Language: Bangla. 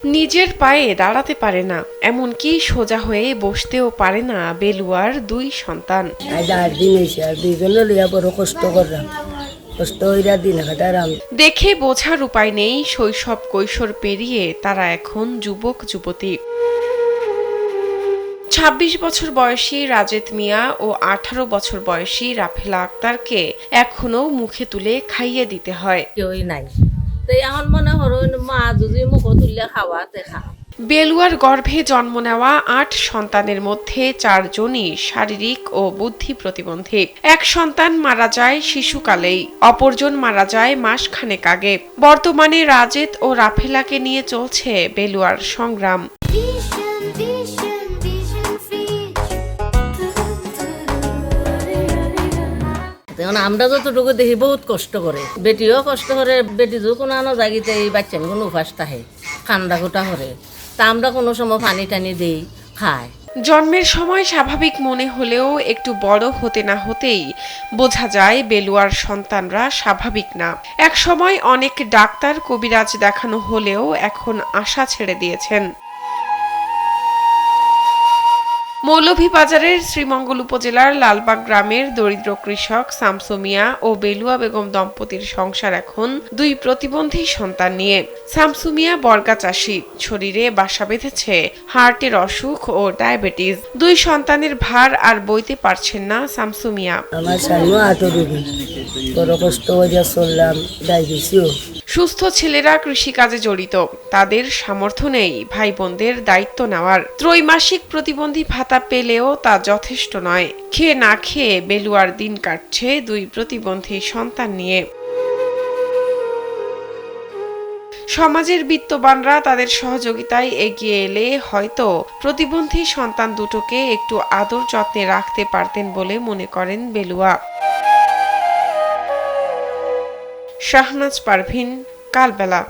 নিজের পায়ে দাঁড়াতে পারে না, এমনকি সোজা হয়ে বসতেও পারে না বেলুয়ার দুই সন্তান। দেখে বোঝার উপায় নেই, শৈশব কৈশোর পেরিয়ে তারা এখন যুবক যুবতী। ২৬ বছর বয়সী রাজেদ মিয়া ও ১৮ বছর বয়সী রাফেলা আক্তারকে এখনো মুখে তুলে খাইয়ে দিতে হয়। কেউই নাই, এখন মনে হরুন মা যদি মুখ তুললে খাওয়াতে খা। বেলুয়ার গর্ভে জন্ম নেওয়া ৮ সন্তানের মধ্যে ৪ জনই শারীরিক ও বুদ্ধি প্রতিবন্ধী। এক সন্তান মারা যায় শিশুকালেই, অপরজন মারা যায় মাসখানেক আগে। বর্তমানে রাজেদ ও রাফেলাকে নিয়ে চলছে বেলুয়ার সংগ্রাম। আমরা যতটুকু দেখি বহুত কষ্ট করে, বেটিও কষ্ট করে। বেটি যখন আনো জাগিতে এই বাচ্চা কোনো উপাস থাকে, কান্দা কোটা করে, তা আমরা কোনো সময় পানি টানি দিই, খায়। জন্মের সময় স্বাভাবিক মনে হলেও একটু বড় হতে না হতেই বোঝা যায় বেলুয়ার সন্তানরা স্বাভাবিক না। এক সময় অনেক ডাক্তার কবিরাজ দেখানো হলেও এখন আশা ছেড়ে দিয়েছেন। মৌলভীবাজারের শ্রীমঙ্গল উপজেলার লালবাগ গ্রামের দরিদ্র কৃষক শামসু মিয়া ও বেলুয়া বেগম দম্পতির সংসার এখন দুই প্রতিবন্ধী সন্তান নিয়ে। শামসু মিয়া বর্গা চাষী, শরীরে বাসা বেঁধেছে হার্টের অসুখ ও ডায়াবেটিস। দুই সন্তানের ভার আর বইতে পারছেন না শামসু মিয়া। সুস্থ ছেলেরা কৃষিকাজে জড়িত, তাদের সামর্থ্য নেই ভাই বোনদের দায়িত্ব নেওয়ার। ত্রৈমাসিক প্রতিবন্ধী ভাতা পেলেও তা যথেষ্ট নয়। খেয়ে না খেয়ে বেলুয়ার দিন কাটছে দুই প্রতিবন্ধী সন্তান নিয়ে। সমাজের বিত্তবানরা তাদের সহযোগিতায় এগিয়ে এলে হয়তো প্রতিবন্ধী সন্তান দুটোকে একটু আদর যত্নে রাখতে পারতেন বলে মনে করেন বেলুয়া। শাহনাজ পারভিন, কালবেলা।